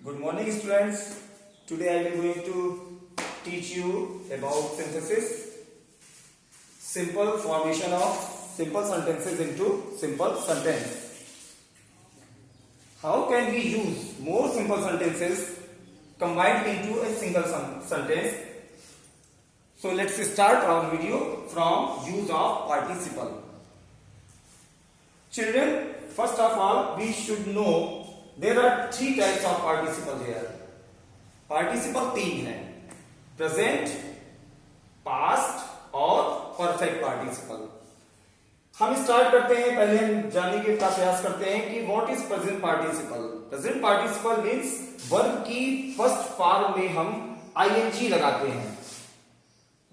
Good morning, students. Today I am going to teach you about synthesis, simple formation of simple sentences into simple sentence. How can we use more simple sentences combined into a single sentence? So let's start our video from use of participle. Children, first of all, we should know there are three types of participle here. Participle तीन है, present, past और perfect participle. हम start करते हैं, पहले हम जानने का प्रयास करते हैं कि what is present participle. Present participle means verb की फर्स्ट फॉर्म में हम आईएनजी लगाते हैं.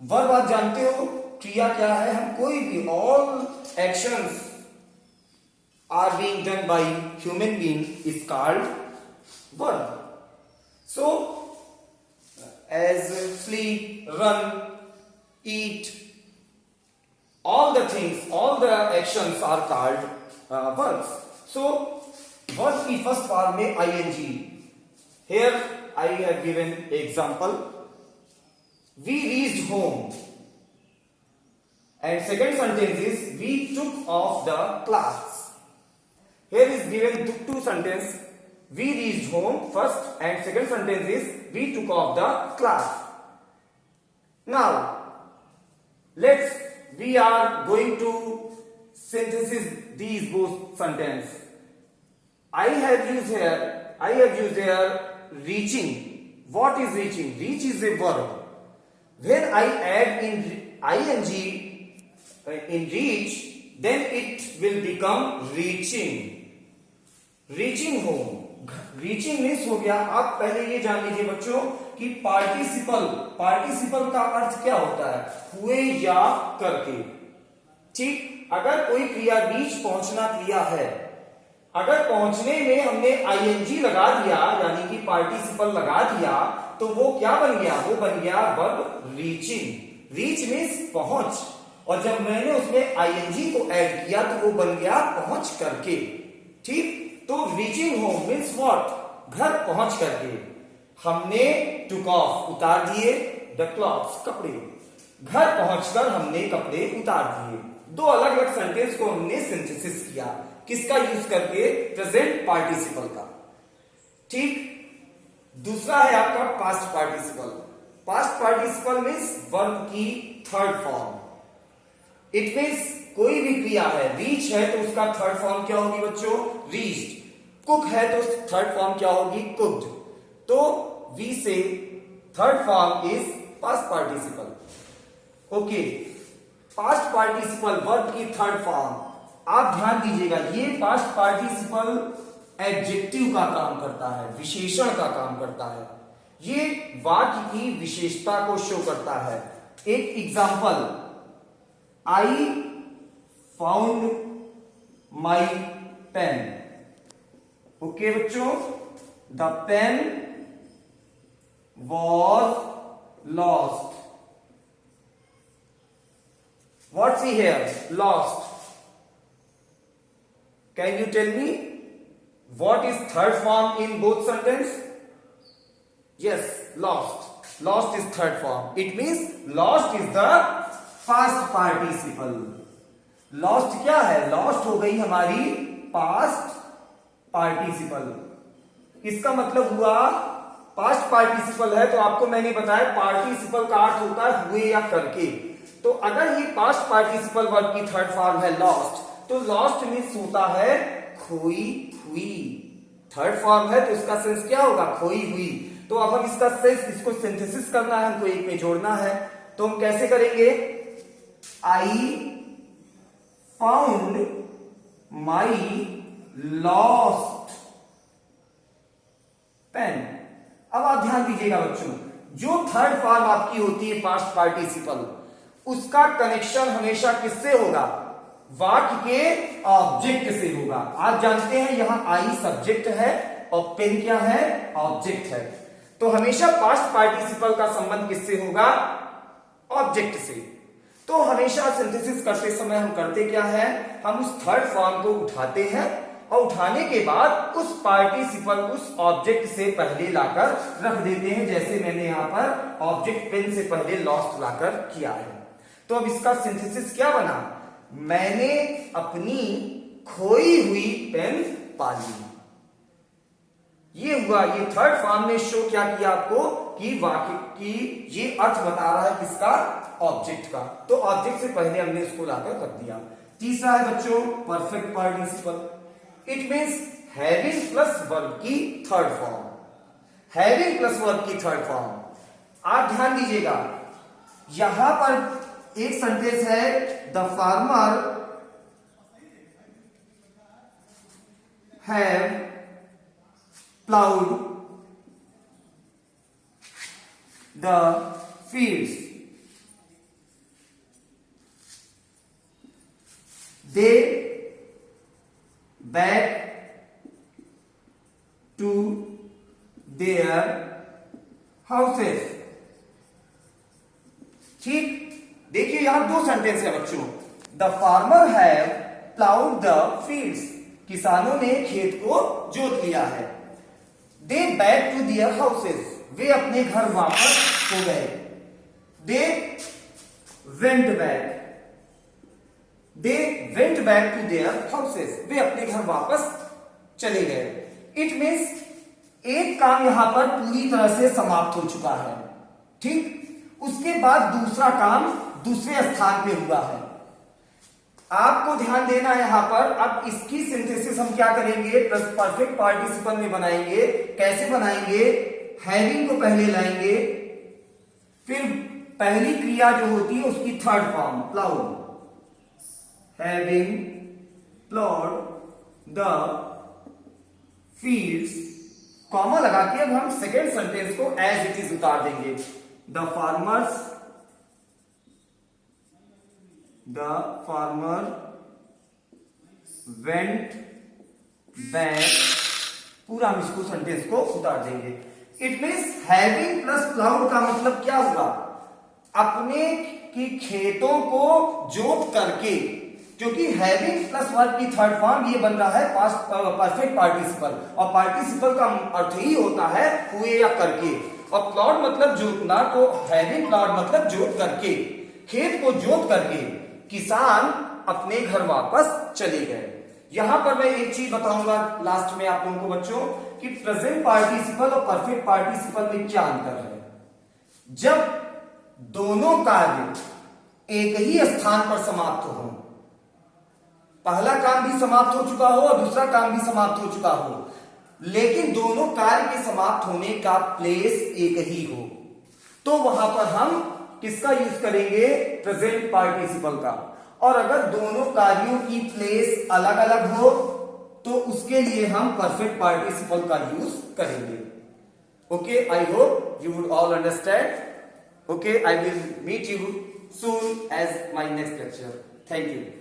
वर्ब आप जानते हो क्रिया क्या है. हम कोई भी all actions are being done by human being is called verb. So as sleep, run, eat, all the things, all the actions are called verbs. So verb की first form में ing. Here I have given example. We reached home. And second sentence is we took off the class. Here is given two sentences. We reached home first and second sentence is we took off the class. Now we are going to synthesize these both sentences. I have used here reaching. What is reaching? Reach is a verb. When I add in ing in reach, then it will become reaching. Reaching home. Reaching means हो गया. आप पहले ये जान लीजिए बच्चों कि participle का अर्थ क्या होता है. हुए या करके. ठीक. अगर कोई क्रिया रीच पहुंचना क्रिया है, अगर पहुंचने में हमने आईएनजी लगा दिया यानी कि पार्टिसिपल लगा दिया तो वो क्या बन गया. वो बन गया वर्ब रीचिंग. रीच मीन्स पहुंच. और जब मैंने उसमें आईएनजी को ऐड किया तो वो बन गया पहुंच करके. ठीक. तो रीचिंग होम मीन्स व्हाट. घर पहुंच करके. हमने टुक ऑफ उतार दिए द क्लॉथ्स कपड़े. घर पहुंचकर हमने कपड़े उतार दिए. दो अलग अलग सेंटेंस को हमने सिंथेसिस किया. किसका यूज करके. प्रेजेंट पार्टिसिपल का. ठीक. दूसरा है आपका past participle. Past participle means verb की थर्ड फॉर्म. इट मीन्स कोई भी क्रिया है. रीच है तो उसका थर्ड फॉर्म क्या होगी बच्चों. रीच्ड. कुक है तो थर्ड फॉर्म क्या होगी. कुक्ड. तो वी से third form is past participle. Okay. Past participle verb की थर्ड फॉर्म. आप ध्यान दीजिएगा ये पास्ट पार्टिसिपल एडजेक्टिव का काम करता है, विशेषण का काम करता है. ये वाक्य की विशेषता को शो करता है. एक example. I found my pen. Okay बच्चों. The pen was lost. What's he here. Lost. Can you tell me what is third form in both sentence. Yes, lost. Lost is third form. It means lost is the past participle. Lost क्या है. Lost हो गई हमारी past participle. इसका मतलब हुआ past participle है तो आपको मैंने बताया पार्टिसिपल का अर्थ होता है हुए या करके. तो अगर ये पास्ट पार्टिसिपल वर्ब की थर्ड फॉर्म है लॉस्ट, तो लॉस्ट मीन्स होता है खोई हुई. थर्ड फॉर्म है तो इसका सेंस क्या होगा. खोई हुई. तो अब हम इसका सेंस, इसको सिंथेसिस करना है, हमको एक में जोड़ना है. तो हम कैसे करेंगे. I found my lost pen. अब आप ध्यान दीजिएगा बच्चों, जो थर्ड फॉर्म आपकी होती है पास्ट पार्टिसिपल, उसका कनेक्शन हमेशा किससे होगा. वाक्य के ऑब्जेक्ट से होगा. आप जानते हैं यहां आई सब्जेक्ट है और पेन क्या है. ऑब्जेक्ट है. तो हमेशा पास्ट पार्टिसिपल का संबंध किससे होगा. ऑब्जेक्ट से. तो हमेशा सिंथेसिस करते समय हम करते क्या है. हम उस थर्ड फॉर्म को उठाते हैं और उठाने के बाद उस पार्टिसिपल उस ऑब्जेक्ट से पहले लाकर रख देते हैं, जैसे मैंने यहां पर ऑब्जेक्ट पेन से पहले लॉस्ट लाकर किया है। तो अब इसका सिंथेसिस क्या बना, मैंने अपनी खोई हुई पेन पा ली। ये हुआ, ये थर्ड फॉर्म ने शो क्या किया आपको कि वाक्य की ये अर्थ बता रहा है किसका, ऑब्जेक्ट का। तो ऑब्जेक्ट से पहले हमने इसको लाकर रख दिया। तीसरा है बच्चों perfect participle. It means having plus verb की third form, having plus verb की थर्ड फॉर्म। आप ध्यान दीजिएगा, यहां पर एक सेंटेंस है the farmer have plowed the fields. They back to their houses. ठीक, देखिए यहां दो सेंटेंस है बच्चों। The farmer have ploughed the fields, किसानों ने खेत को जोत लिया है। They back to their houses, वे अपने घर वापस हो गए। They went back, they went back to their houses, वे अपने घर वापस चले गए। इट मीन्स एक काम यहां पर पूरी तरह से समाप्त हो चुका है, ठीक। उसके बाद दूसरा काम दूसरे स्थान पे हुआ है। आपको ध्यान देना है यहां पर। अब इसकी सिंथेसिस हम क्या करेंगे, परफेक्ट पार्टिसिपल में बनाएंगे। कैसे बनाएंगे, हैविंग को पहले लाएंगे, फिर पहली क्रिया जो होती है उसकी third form ploughed, having ploughed the fields, comma लगा के अब हम सेकेंड सेंटेंस को एज इट इज उतार देंगे। द farmer went back, पूरा हम इसको सेंटेंस को उतार देंगे। It means having plus ploughed का मतलब क्या हुआ, अपने की खेतों को जोत करके, क्योंकि हैविंग प्लस वर्ब की थर्ड फॉर्म ये बन रहा है पास्ट परफेक्ट पार्टिसिपल, और पार्टिसिपल का अर्थ ही होता है हुए या करके, और प्लॉड मतलब जोतना, तो हैविंग प्लॉड मतलब जोत करके, खेत को जोत करके किसान अपने घर वापस चले गए। यहां पर मैं एक चीज बताऊंगा लास्ट में आप लोगों को बच्चों कि प्रेजेंट पार्टिसिपल और परफेक्ट पार्टिसिपल में क्या अंतर है। जब दोनों कार्य एक ही स्थान पर समाप्त हो, पहला काम भी समाप्त हो चुका हो और दूसरा काम भी समाप्त हो चुका हो, लेकिन दोनों कार्य के समाप्त होने का प्लेस एक ही हो, तो वहां पर हम किसका यूज करेंगे, प्रेजेंट पार्टिसिपल का। और अगर दोनों कार्यों की प्लेस अलग अलग हो तो उसके लिए हम परफेक्ट पार्टिसिपल का यूज करेंगे। Okay, I hope you would all understand. Okay, I will meet you soon as my next lecture. Thank you.